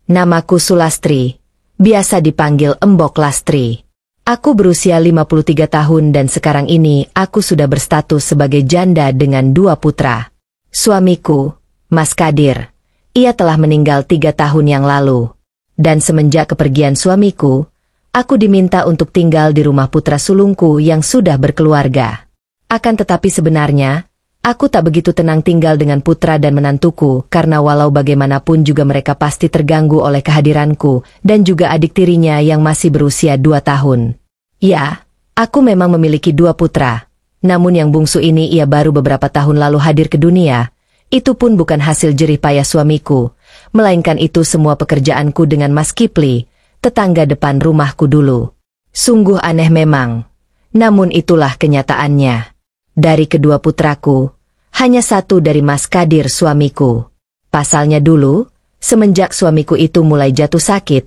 Namaku Sulastri, biasa dipanggil Embok Lastri. Aku berusia 53 tahun dan sekarang ini aku sudah berstatus sebagai janda dengan 2 putra. Suamiku, Mas Kadir, ia telah meninggal 3 tahun yang lalu. Dan semenjak kepergian suamiku, aku diminta untuk tinggal di rumah putra sulungku yang sudah berkeluarga. Akan tetapi sebenarnya, aku tak begitu tenang tinggal dengan putra dan menantuku karena walau bagaimanapun juga mereka pasti terganggu oleh kehadiranku dan juga adik tirinya yang masih berusia 2 tahun. Ya, aku memang memiliki 2 putra, namun yang bungsu ini ia baru beberapa tahun lalu hadir ke dunia. Itu pun bukan hasil jerih payah suamiku, melainkan itu semua pekerjaanku dengan Mas Kipli, tetangga depan rumahku dulu. Sungguh aneh memang, namun itulah kenyataannya. Dari kedua putraku, hanya satu dari Mas Kadir suamiku. Pasalnya dulu, semenjak suamiku itu mulai jatuh sakit,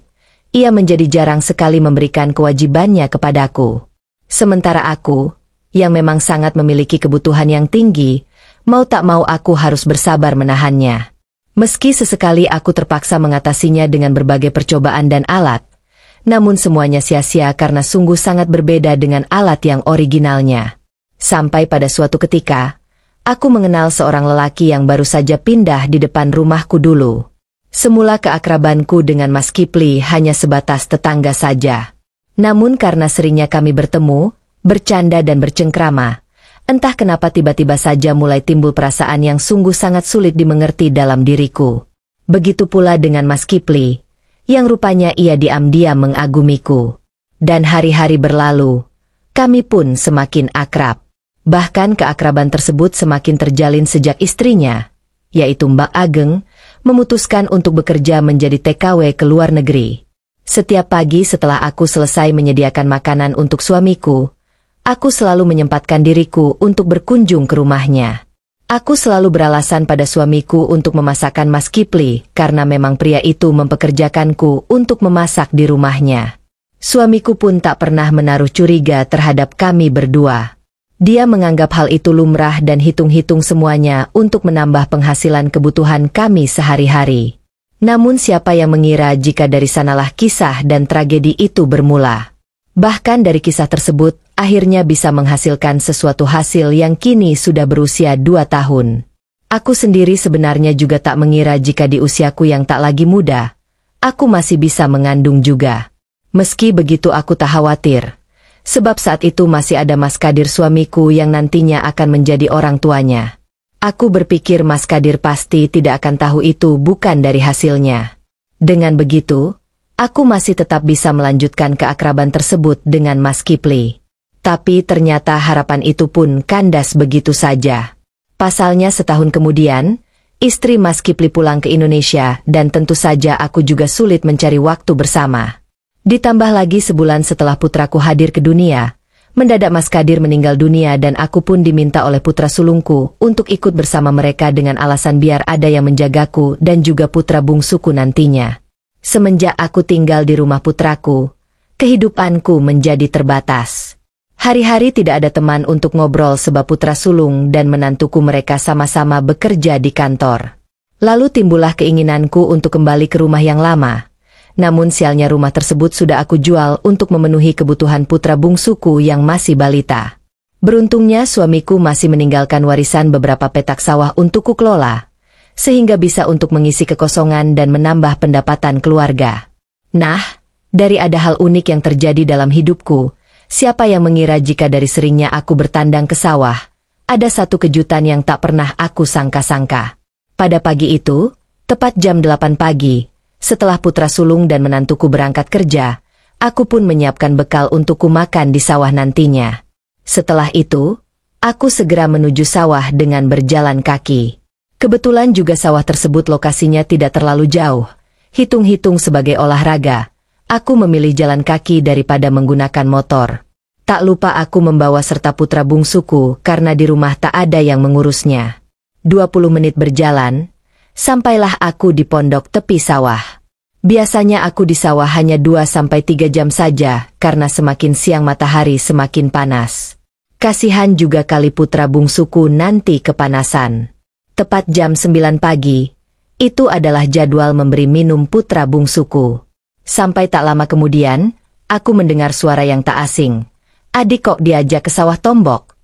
ia menjadi jarang sekali memberikan kewajibannya kepadaku. Sementara aku, yang memang sangat memiliki kebutuhan yang tinggi, mau tak mau aku harus bersabar menahannya. Meski sesekali aku terpaksa mengatasinya dengan berbagai percobaan dan alat, namun semuanya sia-sia karena sungguh sangat berbeda dengan alat yang originalnya. Sampai pada suatu ketika, aku mengenal seorang lelaki yang baru saja pindah di depan rumahku dulu. Semula keakrabanku dengan Mas Kipli hanya sebatas tetangga saja. Namun karena seringnya kami bertemu, bercanda dan bercengkrama, entah kenapa tiba-tiba saja mulai timbul perasaan yang sungguh sangat sulit dimengerti dalam diriku. Begitu pula dengan Mas Kipli, yang rupanya ia diam-diam mengagumiku. Dan hari-hari berlalu, kami pun semakin akrab. Bahkan keakraban tersebut semakin terjalin sejak istrinya, yaitu Mbak Ageng, memutuskan untuk bekerja menjadi TKW ke luar negeri. Setiap pagi setelah aku selesai menyediakan makanan untuk suamiku, aku selalu menyempatkan diriku untuk berkunjung ke rumahnya. Aku selalu beralasan pada suamiku untuk memasakkan Mas Kipli karena memang pria itu mempekerjakanku untuk memasak di rumahnya. Suamiku pun tak pernah menaruh curiga terhadap kami berdua. Dia menganggap hal itu lumrah dan hitung-hitung semuanya untuk menambah penghasilan kebutuhan kami sehari-hari. Namun siapa yang mengira jika dari sanalah kisah dan tragedi itu bermula. Bahkan dari kisah tersebut, akhirnya bisa menghasilkan sesuatu hasil yang kini sudah berusia 2 tahun. Aku sendiri sebenarnya juga tak mengira jika di usiaku yang tak lagi muda, aku masih bisa mengandung juga. Meski begitu aku tak khawatir, sebab saat itu masih ada Mas Kadir suamiku yang nantinya akan menjadi orang tuanya. Aku berpikir Mas Kadir pasti tidak akan tahu itu bukan dari hasilnya. Dengan begitu, aku masih tetap bisa melanjutkan keakraban tersebut dengan Mas Kipli. Tapi ternyata harapan itu pun kandas begitu saja. Pasalnya setahun kemudian, istri Mas Kipli pulang ke Indonesia dan tentu saja aku juga sulit mencari waktu bersama. Ditambah lagi sebulan setelah putraku hadir ke dunia, mendadak Mas Kadir meninggal dunia dan aku pun diminta oleh putra sulungku untuk ikut bersama mereka dengan alasan biar ada yang menjagaku dan juga putra bungsuku nantinya. Semenjak aku tinggal di rumah putraku, kehidupanku menjadi terbatas. Hari-hari tidak ada teman untuk ngobrol sebab putra sulung dan menantuku mereka sama-sama bekerja di kantor. Lalu timbullah keinginanku untuk kembali ke rumah yang lama. Namun sialnya rumah tersebut sudah aku jual untuk memenuhi kebutuhan putra bungsuku yang masih balita. Beruntungnya suamiku masih meninggalkan warisan beberapa petak sawah untukku kelola, sehingga bisa untuk mengisi kekosongan dan menambah pendapatan keluarga. Nah, dari ada hal unik yang terjadi dalam hidupku, siapa yang mengira jika dari seringnya aku bertandang ke sawah, ada satu kejutan yang tak pernah aku sangka-sangka. Pada pagi itu, tepat jam 8 pagi, setelah putra sulung dan menantuku berangkat kerja, aku pun menyiapkan bekal untukku makan di sawah nantinya. Setelah itu, aku segera menuju sawah dengan berjalan kaki. Kebetulan juga sawah tersebut lokasinya tidak terlalu jauh. Hitung-hitung sebagai olahraga, aku memilih jalan kaki daripada menggunakan motor. Tak lupa aku membawa serta putra bungsuku karena di rumah tak ada yang mengurusnya. 20 menit berjalan, sampailah aku di pondok tepi sawah. Biasanya aku di sawah hanya 2-3 jam saja karena semakin siang matahari semakin panas. Kasihan juga kali putra bungsuku nanti kepanasan. Tepat jam 9 pagi, Itu adalah jadwal memberi minum putra bungsuku. Sampai tak lama kemudian, aku mendengar suara yang tak asing. Adik kok diajak ke sawah tombok?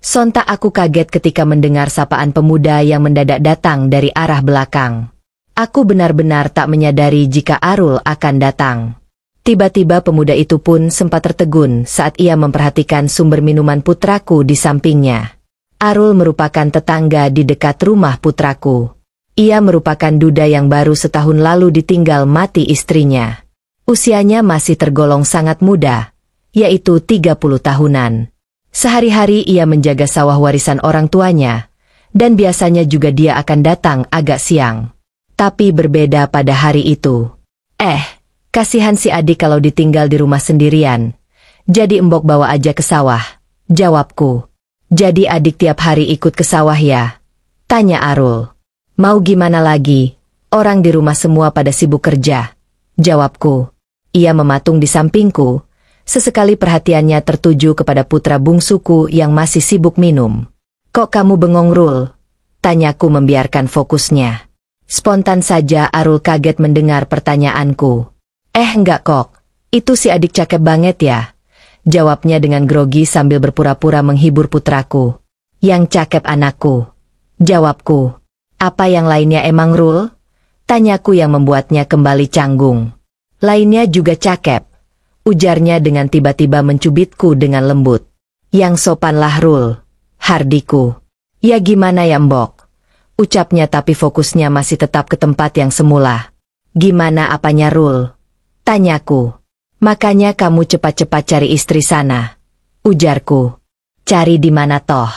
Sontak aku kaget ketika mendengar sapaan pemuda yang mendadak datang dari arah belakang. Aku benar-benar tak menyadari jika Arul akan datang. Tiba-tiba pemuda itu pun sempat tertegun saat ia memperhatikan sumber minuman putraku di sampingnya. Arul merupakan tetangga di dekat rumah putraku. Ia merupakan duda yang baru setahun lalu ditinggal mati istrinya. Usianya masih tergolong sangat muda, yaitu 30 tahunan. Sehari-hari ia menjaga sawah warisan orang tuanya, dan biasanya juga dia akan datang agak siang. Tapi berbeda pada hari itu. Kasihan si adik kalau ditinggal di rumah sendirian. Jadi embok bawa aja ke sawah, jawabku. Jadi adik tiap hari ikut ke sawah ya? Tanya Arul. Mau gimana lagi, orang di rumah semua pada sibuk kerja, jawabku. Ia mematung di sampingku, sesekali perhatiannya tertuju kepada putra bungsuku yang masih sibuk minum. Kok kamu bengong, Rul? Tanyaku membiarkan fokusnya. Spontan saja Arul kaget mendengar pertanyaanku. Enggak kok, itu si adik cakep banget ya, jawabnya dengan grogi sambil berpura-pura menghibur putraku. Yang cakep anakku, jawabku. Apa yang lainnya emang, Rul? Tanyaku yang membuatnya kembali canggung. Lainnya juga cakep, ujarnya dengan tiba-tiba mencubitku dengan lembut. Yang sopanlah, Rul, hardiku. Ya gimana ya mbok? Ucapnya tapi fokusnya masih tetap ke tempat yang semula. Gimana apanya, Rul? Tanyaku. Makanya kamu cepat-cepat cari istri sana, ujarku. Cari di mana toh?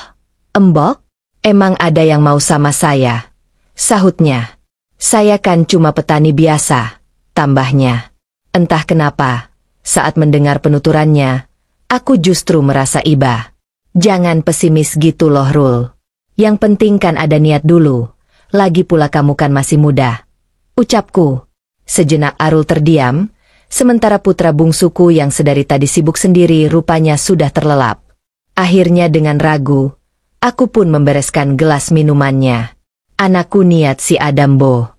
Embok? Emang ada yang mau sama saya? Sahutnya. Saya kan cuma petani biasa, tambahnya. Entah kenapa, saat mendengar penuturannya, aku justru merasa iba. Jangan pesimis gitu loh, Rul. Yang penting kan ada niat dulu. Lagi pula kamu kan masih muda, ucapku. Sejenak Arul terdiam, sementara putra bungsuku yang sedari tadi sibuk sendiri rupanya sudah terlelap. Akhirnya dengan ragu, aku pun membereskan gelas minumannya. Anakku niat si Adambo.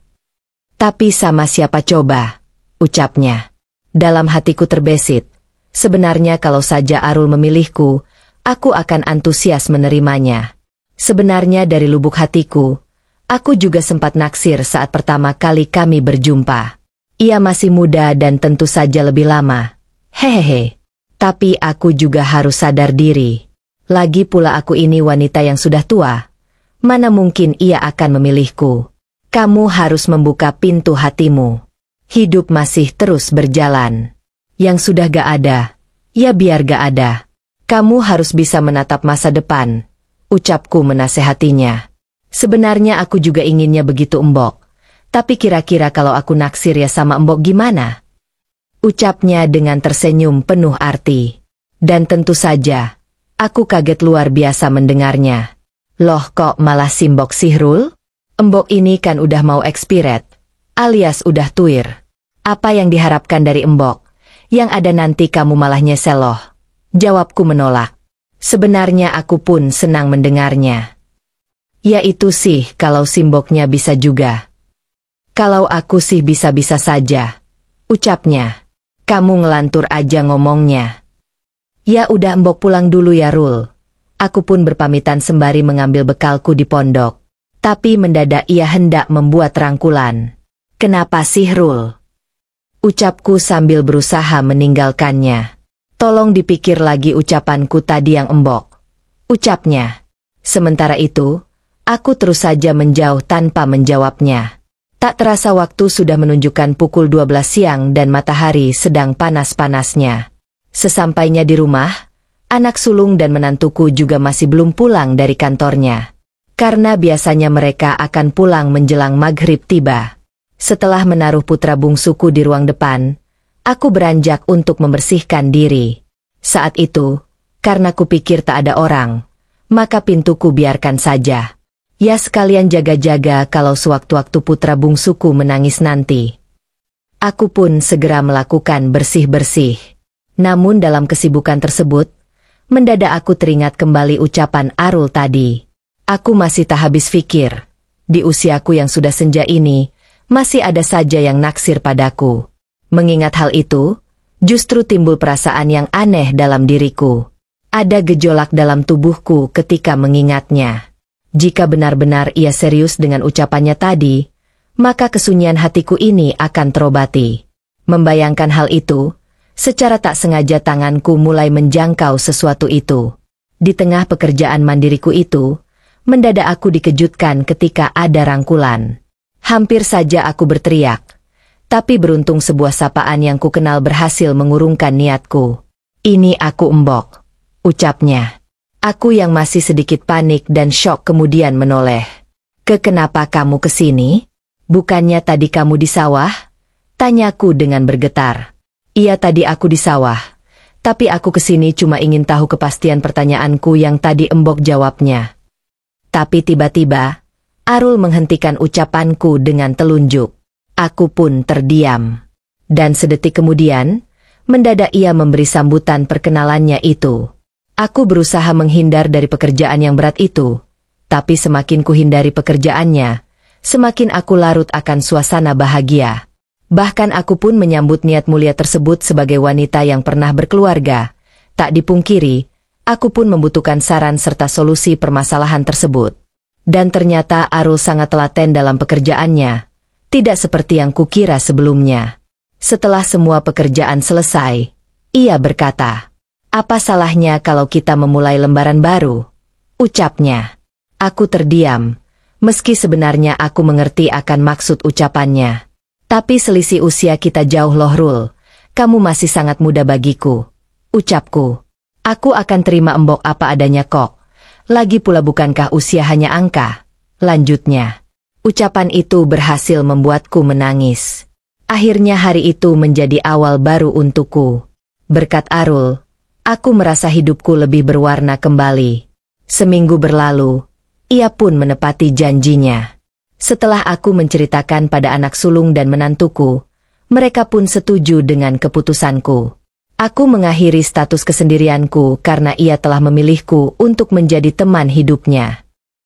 Tapi sama siapa coba? Ucapnya. Dalam hatiku terbesit. Sebenarnya kalau saja Arul memilihku, aku akan antusias menerimanya. Sebenarnya dari lubuk hatiku, aku juga sempat naksir saat pertama kali kami berjumpa. Ia masih muda dan tentu saja lebih lama. Hehehe. Tapi aku juga harus sadar diri. Lagi pula aku ini wanita yang sudah tua. Mana mungkin ia akan memilihku. Kamu harus membuka pintu hatimu. Hidup masih terus berjalan. Yang sudah gak ada, ya biar gak ada. Kamu harus bisa menatap masa depan, ucapku menasehatinya. Sebenarnya aku juga inginnya begitu, Embok. Tapi kira-kira kalau aku naksir ya sama Embok gimana? Ucapnya dengan tersenyum penuh arti. Dan tentu saja, aku kaget luar biasa mendengarnya. Loh kok malah simbok sih, Rul? Embok ini kan udah mau expired, alias udah tuir. Apa yang diharapkan dari Embok? Yang ada nanti kamu malah nyesel loh. Jawabku menolak. Sebenarnya aku pun senang mendengarnya. Ya itu sih kalau simboknya bisa juga. Kalau aku sih bisa-bisa saja, ucapnya. Kamu ngelantur aja ngomongnya. Ya udah Embok pulang dulu ya, Rul. Aku pun berpamitan sembari mengambil bekalku di pondok. Tapi mendadak ia hendak membuat rangkulan. Kenapa sih, Rul? Ucapku sambil berusaha meninggalkannya. Tolong dipikir lagi ucapanku tadi yang Embok, ucapnya. Sementara itu, aku terus saja menjauh tanpa menjawabnya. Tak terasa waktu sudah menunjukkan pukul 12 siang dan matahari sedang panas-panasnya. Sesampainya di rumah, anak sulung dan menantuku juga masih belum pulang dari kantornya. Karena biasanya mereka akan pulang menjelang maghrib tiba. Setelah menaruh putra bungsuku di ruang depan, aku beranjak untuk membersihkan diri. Saat itu, karena kupikir tak ada orang, maka pintuku biarkan saja. Ya sekalian jaga-jaga kalau sewaktu-waktu putra bungsuku menangis nanti. Aku pun segera melakukan bersih-bersih. Namun dalam kesibukan tersebut, mendadak aku teringat kembali ucapan Arul tadi. Aku masih tak habis pikir. Di usiaku yang sudah senja ini, masih ada saja yang naksir padaku. Mengingat hal itu, justru timbul perasaan yang aneh dalam diriku. Ada gejolak dalam tubuhku ketika mengingatnya. Jika benar-benar ia serius dengan ucapannya tadi, maka kesunyian hatiku ini akan terobati. Membayangkan hal itu, secara tak sengaja tanganku mulai menjangkau sesuatu itu. Di tengah pekerjaan mandiriku itu, mendadak aku dikejutkan ketika ada rangkulan. Hampir saja aku berteriak. Tapi beruntung sebuah sapaan yang kukenal berhasil mengurungkan niatku. "Ini aku, Embok," ucapnya. Aku yang masih sedikit panik dan syok kemudian menoleh. "Kenapa kamu kesini? Bukannya tadi kamu di sawah?" tanyaku dengan bergetar. "Iya, tadi aku di sawah. Tapi aku kesini cuma ingin tahu kepastian pertanyaanku yang tadi," Embok jawabnya. Tapi tiba-tiba, Arul menghentikan ucapanku dengan telunjuk. Aku pun terdiam. Dan sedetik kemudian, mendadak ia memberi sambutan perkenalannya itu. Aku berusaha menghindar dari pekerjaan yang berat itu. Tapi semakin kuhindari pekerjaannya, semakin aku larut akan suasana bahagia. Bahkan aku pun menyambut niat mulia tersebut sebagai wanita yang pernah berkeluarga. Tak dipungkiri, aku pun membutuhkan saran serta solusi permasalahan tersebut. Dan ternyata Arul sangat telaten dalam pekerjaannya. Tidak seperti yang kukira sebelumnya. Setelah semua pekerjaan selesai, ia berkata, "Apa salahnya kalau kita memulai lembaran baru?" ucapnya. Aku terdiam, meski sebenarnya aku mengerti akan maksud ucapannya. "Tapi selisih usia kita jauh loh, Rul. Kamu masih sangat muda bagiku," ucapku. "Aku akan terima Embok apa adanya kok. Lagi pula bukankah usia hanya angka?" lanjutnya. Ucapan itu berhasil membuatku menangis. Akhirnya hari itu menjadi awal baru untukku. Berkat Arul, aku merasa hidupku lebih berwarna kembali. Seminggu berlalu, ia pun menepati janjinya. Setelah aku menceritakan pada anak sulung dan menantuku, mereka pun setuju dengan keputusanku. Aku mengakhiri status kesendirianku karena ia telah memilihku untuk menjadi teman hidupnya.